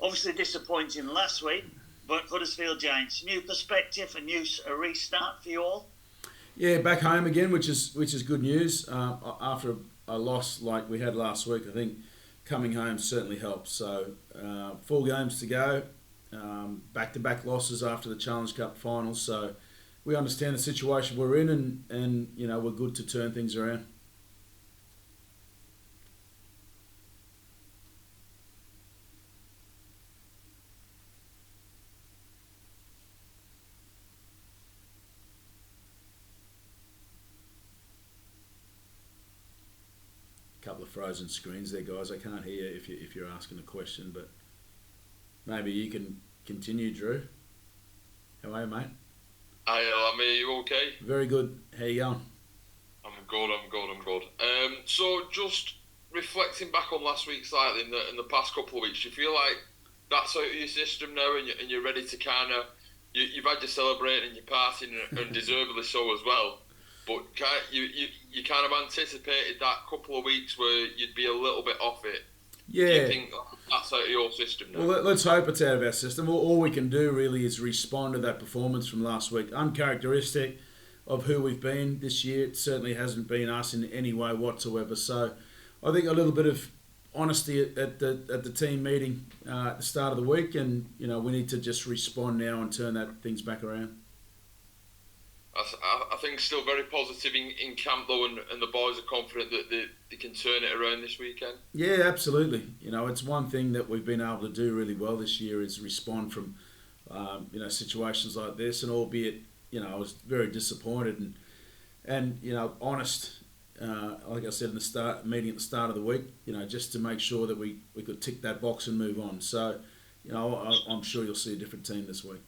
Obviously disappointing last week, but Huddersfield Giants, new perspective, a restart for you all. Yeah, back home again, which is good news. After a loss like we had last week, I think coming home certainly helps. So 4 games to go, back-to-back losses after the Challenge Cup finals. So we understand the situation we're in, and we're good to turn things around. Couple of frozen screens there, guys. I can't hear if you're asking a question, but maybe you can continue, Drew. How are you, mate? Hi, Lam, are you okay? Very good. How you going? I'm good. So just reflecting back on last week slightly in the past couple of weeks, you feel like that's out of your system now, and you're ready to kind of you've had your celebrating and your partying, and deservedly so as well. But you kind of anticipated that couple of weeks where you'd be a little bit off it. Yeah. Do you think that's out of your system now? Well, let's hope it's out of our system. All we can do really is respond to that performance from last week. Uncharacteristic of who we've been this year. It certainly hasn't been us in any way whatsoever. So I think a little bit of honesty at the team meeting at the start of the week, and we need to just respond now and turn things back around. I think still very positive in camp though, and the boys are confident that they can turn it around this weekend. Yeah, absolutely. It's one thing that we've been able to do really well this year is respond from situations like this, and albeit I was very disappointed and honest. Like I said in the meeting at the start of the week, just to make sure that we could tick that box and move on. So, I'm sure you'll see a different team this week.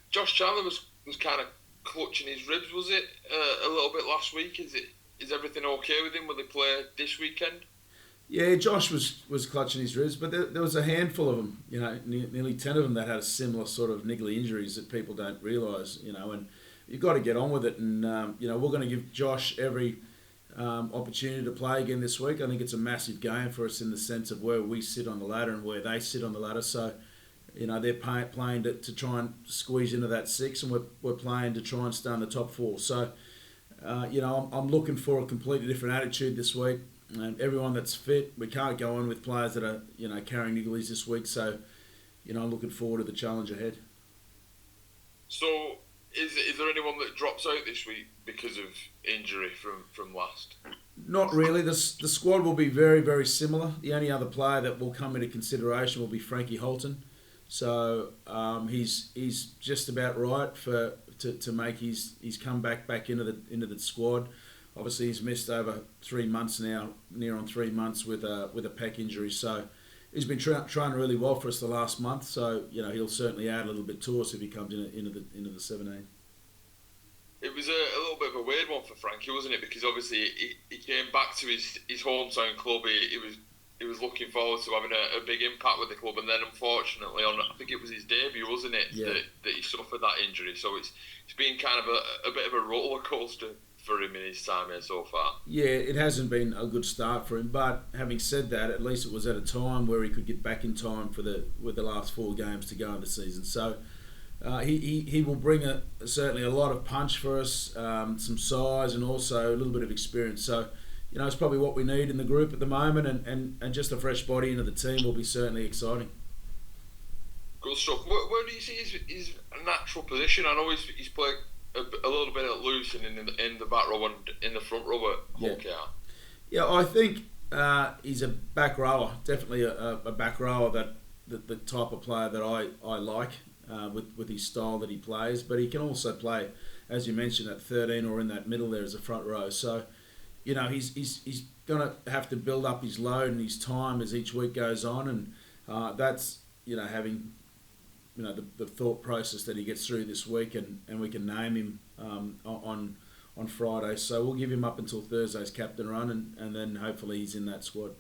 Josh Chandler was kind of clutching his ribs, was it, a little bit last week? Is everything okay with him? Will they play this weekend? Yeah, Josh was clutching his ribs, but there was a handful of them, nearly 10 of them that had similar sort of niggly injuries that people don't realise, and you've got to get on with it. And, we're going to give Josh every opportunity to play again this week. I think it's a massive game for us in the sense of where we sit on the ladder and where they sit on the ladder. So, they're playing to try and squeeze into that 6, and we're playing to try and stay in the top 4. So, I'm looking for a completely different attitude this week. And everyone that's fit, we can't go on with players that are, carrying nigglies this week. So, I'm looking forward to the challenge ahead. So, is there anyone that drops out this week because of injury from last? Not really. The squad will be very, very similar. The only other player that will come into consideration will be Frankie Holton. So he's just about right to make his comeback back into the squad. Obviously, he's missed over 3 months now, near on 3 months with a pec injury. So he's been trying really well for us the last month. So he'll certainly add a little bit to us if he comes into the 17. It was a little bit of a weird one for Frankie, wasn't it? Because obviously he came back to his hometown club. He was looking forward to having a big impact with the club, and then unfortunately, I think it was his debut, wasn't it, that he suffered that injury. So it's been kind of a bit of a roller coaster for him in his time here so far. Yeah, it hasn't been a good start for him, but having said that, at least it was at a time where he could get back in time with the last 4 games to go in the season. So he will bring certainly a lot of punch for us, some size, and also a little bit of experience. So it's probably what we need in the group at the moment, and just a fresh body into the team will be certainly exciting. Good stuff. Where do you see his natural position? I know he's played a little bit at loose and in the back row and in the front row at Hull KR. Yeah, I think he's a back rower, definitely a back rower, that the type of player that I like with his style that he plays. But he can also play, as you mentioned, at 13 or in that middle there as a front row. So, he's going to have to build up his load and his time as each week goes on, and that's having the thought process that he gets through this week, and we can name him on Friday. So we'll give him up until Thursday's captain run, and then hopefully he's in that squad.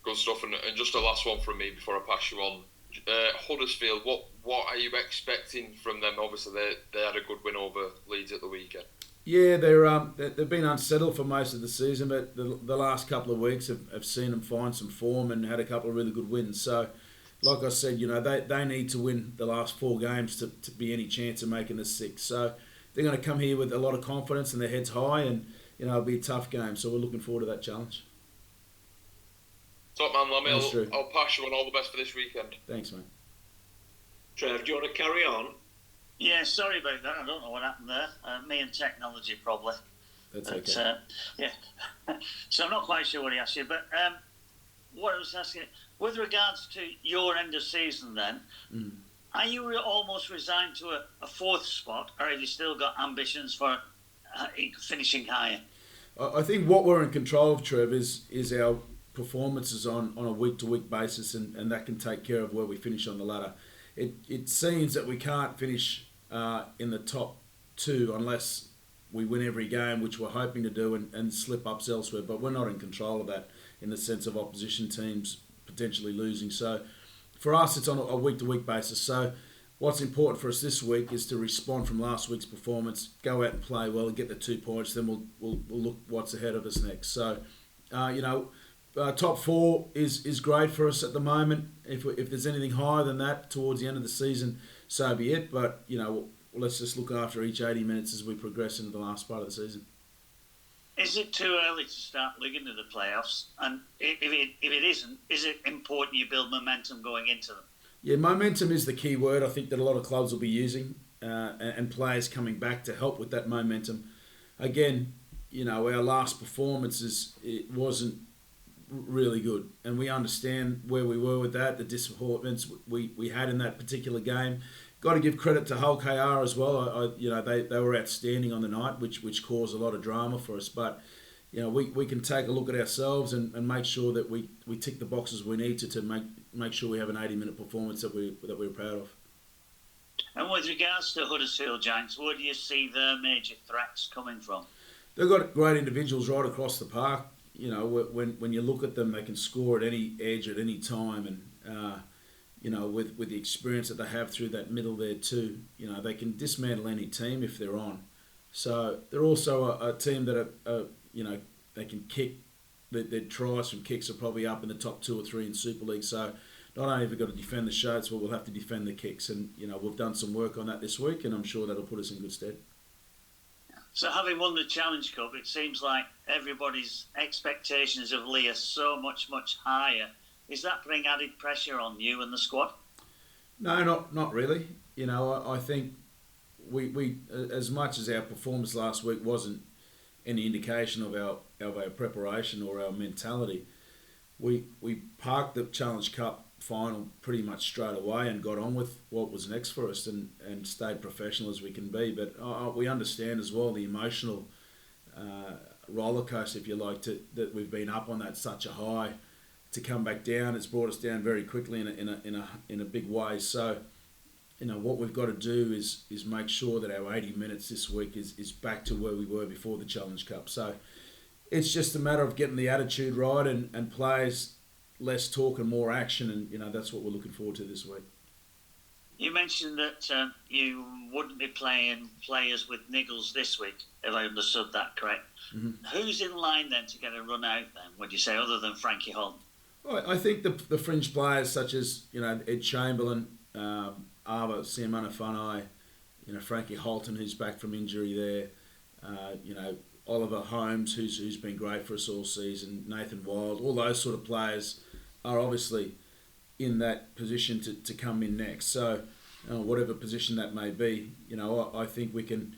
Good stuff. And just a last one from me before I pass you on. Huddersfield, what are you expecting from them? Obviously they had a good win over Leeds at the weekend. Yeah, they've been unsettled for most of the season, but the last couple of weeks have seen them find some form and had a couple of really good wins. So, like I said, they need to win the last 4 games to be any chance of making the 6. So they're going to come here with a lot of confidence and their heads high, and it'll be a tough game. So we're looking forward to that challenge. Top man, Lammy, Thanks, Drew. I'll pass you on. All the best for this weekend. Thanks, mate. Trev, do you want to carry on? Yeah, sorry about that. I don't know what happened there. Me and technology, probably. That's okay. Yeah. So I'm not quite sure what he asked you, but what I was asking, with regards to your end of season then, are you almost resigned to a 4th spot, or have you still got ambitions for finishing higher? I think what we're in control of, Trev, is our performances on a week-to-week basis, and that can take care of where we finish on the ladder. It seems that we can't finish in the top 2 unless we win every game, which we're hoping to do, and slip-ups elsewhere. But we're not in control of that in the sense of opposition teams potentially losing. So for us, it's on a week-to-week basis. So what's important for us this week is to respond from last week's performance, go out and play well and get the 2 points. Then we'll look what's ahead of us next. So, top 4 is great for us at the moment. If there's anything higher than that towards the end of the season, so be it. But, let's just look after each 80 minutes as we progress into the last part of the season. Is it too early to start looking at the playoffs? And if it isn't, is it important you build momentum going into them? Yeah, momentum is the key word I think that a lot of clubs will be using, and players coming back to help with that momentum. Again, our last performances, it wasn't really good, and we understand where we were with that, the disappointments we had in that particular game. Got to give credit to Hull KR as well. They were outstanding on the night, which caused a lot of drama for us. But we can take a look at ourselves and make sure that we tick the boxes we need to make sure we have an 80-minute performance that we're proud of. And with regards to Huddersfield Giants, where do you see their major threats coming from? They've got great individuals right across the park. When you look at them, they can score at any edge at any time, and with the experience that they have through that middle there too, they can dismantle any team if they're on. So they're also a team that they can kick. Their tries from kicks are probably up in the top 2 or 3 in Super League. So not only have we got to defend the shots, but we'll have to defend the kicks, and we've done some work on that this week, and I'm sure that'll put us in good stead. So having won the Challenge Cup, it seems like everybody's expectations of Lee are so much higher. Is that putting added pressure on you and the squad? No, not really. I think we as much as our performance last week wasn't any indication of our preparation or our mentality, we parked the Challenge Cup final pretty much straight away and got on with what was next for us and stayed professional as we can be. But we understand as well the emotional roller coaster, if you like, that we've been up on that such a high. To come back down, it's brought us down very quickly in a big way. So, what we've got to do is make sure that our 80 minutes this week is back to where we were before the Challenge Cup. So, it's just a matter of getting the attitude right and players less talk and more action, and that's what we're looking forward to this week. You mentioned that you wouldn't be playing players with niggles this week, if I understood that correct. Mm-hmm. Who's in line then to get a run out then, would you say, other than Frankie Holm? I think the fringe players such as Ed Chamberlain, Ava Siamanafanai, Frankie Holton, who's back from injury there, Oliver Holmes, who's been great for us all season, Nathan Wild, all those sort of players are obviously in that position to come in next. So whatever position that may be, I think we can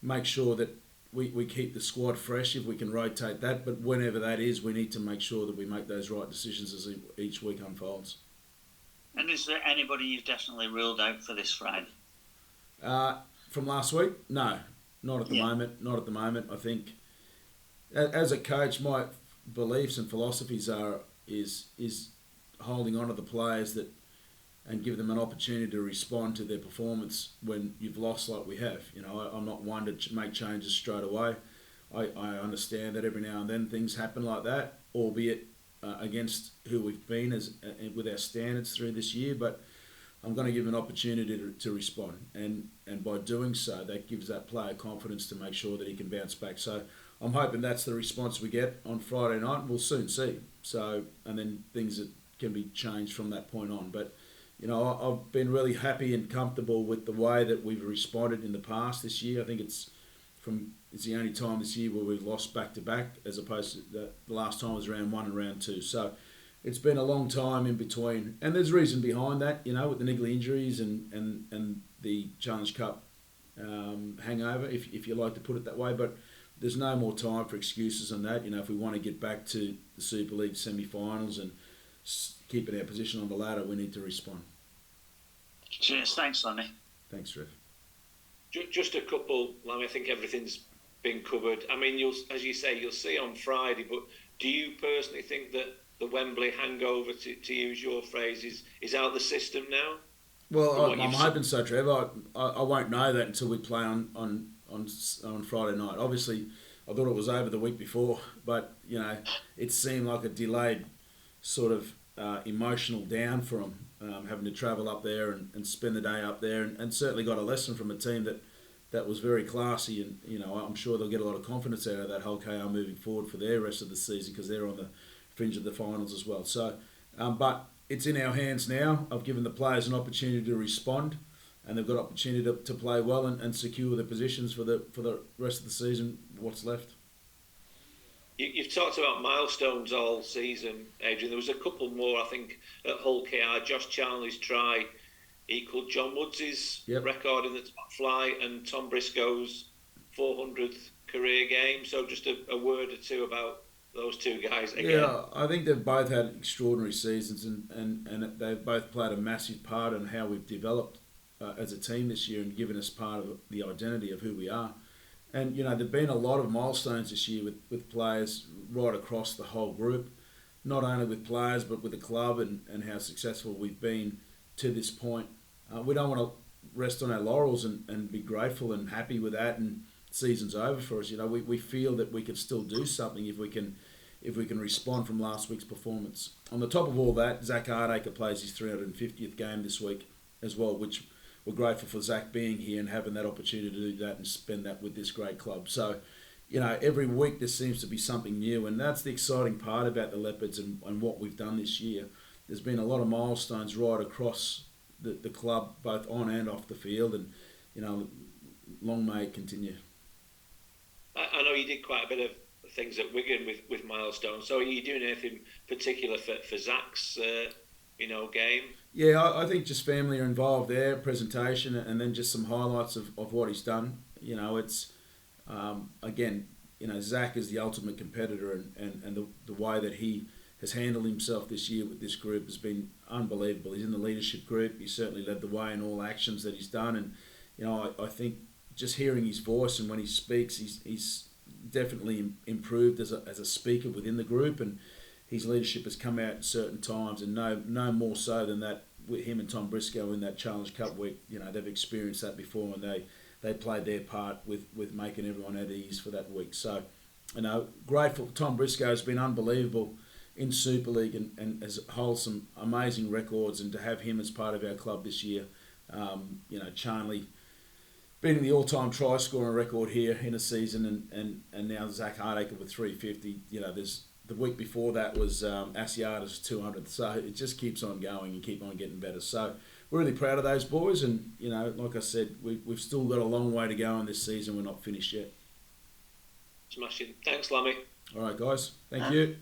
make sure that we keep the squad fresh if we can rotate that, but whenever that is, we need to make sure that we make those right decisions as each week unfolds. And is there anybody you've definitely ruled out for this Friday? From last week? No, not at the moment. Not at the moment. I think as a coach, my beliefs and philosophies is holding on to the players and give them an opportunity to respond to their performance when you've lost like we have. I'm not one to make changes straight away. I understand that every now and then things happen like that, albeit against who we've been with our standards through this year. But I'm going to give an opportunity to respond. And by doing so, that gives that player confidence to make sure that he can bounce back. So I'm hoping that's the response we get on Friday night, and we'll soon see. So, and then things that can be changed from that point on. But, you know, I've been really happy and comfortable with the way that we've responded in the past this year. I think it's the only time this year where we've lost back-to-back, as opposed to the last time was round 1 and round 2. So it's been a long time in between. And there's reason behind that, you know, with the niggly injuries and the Challenge Cup hangover, if you like to put it that way. But there's no more time for excuses on that. You know, if we want to get back to the Super League semi-finals and keeping our position on the ladder, we need to respond. Cheers. Thanks, Sonny. Thanks, Trev. Just a couple, Lam, I think everything's been covered. I mean, as you say, you'll see on Friday, but do you personally think that the Wembley hangover, to use your phrase, is out of the system now? Well, I'm hoping so, Trevor. I won't know that until we play on Friday night. Obviously, I thought it was over the week before, but, you know, it seemed like a delayed sort of emotional down for them, having to travel up there and spend the day up there, and certainly got a lesson from a team that was very classy, and, you know, I'm sure they'll get a lot of confidence out of that whole KR moving forward for their rest of the season, because they're on the fringe of the finals as well. So, but it's in our hands now. I've given the players an opportunity to respond, and they've got opportunity to play well and secure their positions for the rest of the season, what's left. You've talked about milestones all season, Adrian. There was a couple more, I think, at Hull KR. Josh Charnley's try equalled John Woods' record in the top flight, and Tom Briscoe's 400th career game. So just a word or two about those two guys again. Yeah, I think they've both had extraordinary seasons, and they've both played a massive part in how we've developed as a team this year and given us part of the identity of who we are. And, you know, there've been a lot of milestones this year with players right across the whole group, not only with players but with the club and how successful we've been to this point. We don't want to rest on our laurels and be grateful and happy with that and season's over for us. You know, we feel that we can still do something if we can respond from last week's performance. On the top of all that, Zach Hardacre plays his 350th game this week as well, which we're grateful for Zach being here and having that opportunity to do that and spend that with this great club. So, you know, every week there seems to be something new, and that's the exciting part about the Leopards and what we've done this year. There's been a lot of milestones right across the club, both on and off the field, and, you know, long may it continue. I know you did quite a bit of things at Wigan with milestones. So are you doing anything particular for Zach's game? Yeah, I think just family are involved there, presentation, and then just some highlights of what he's done. You know, it's, again, you know, Zach is the ultimate competitor, and the way that he has handled himself this year with this group has been unbelievable. He's in the leadership group. He certainly led the way in all actions that he's done. And, you know, I think just hearing his voice and when he speaks, he's definitely improved as a speaker within the group, and his leadership has come out at certain times, and no more so than that with him and Tom Briscoe in that Challenge Cup week. You know, they've experienced that before, and they played their part with making everyone at ease for that week. So, you know, grateful. Tom Briscoe has been unbelievable in Super League and has held some amazing records, and to have him as part of our club this year, you know, Charnley beating the all-time try scoring record here in a season, and now Zach Hardacre with 350. You know, there's the week before that was Asiata's 200. So it just keeps on going and keep on getting better. So we're really proud of those boys, and, you know, like I said, we've still got a long way to go in this season. We're not finished yet. Smashing. Thanks, Lammy. All right, guys. Thank you.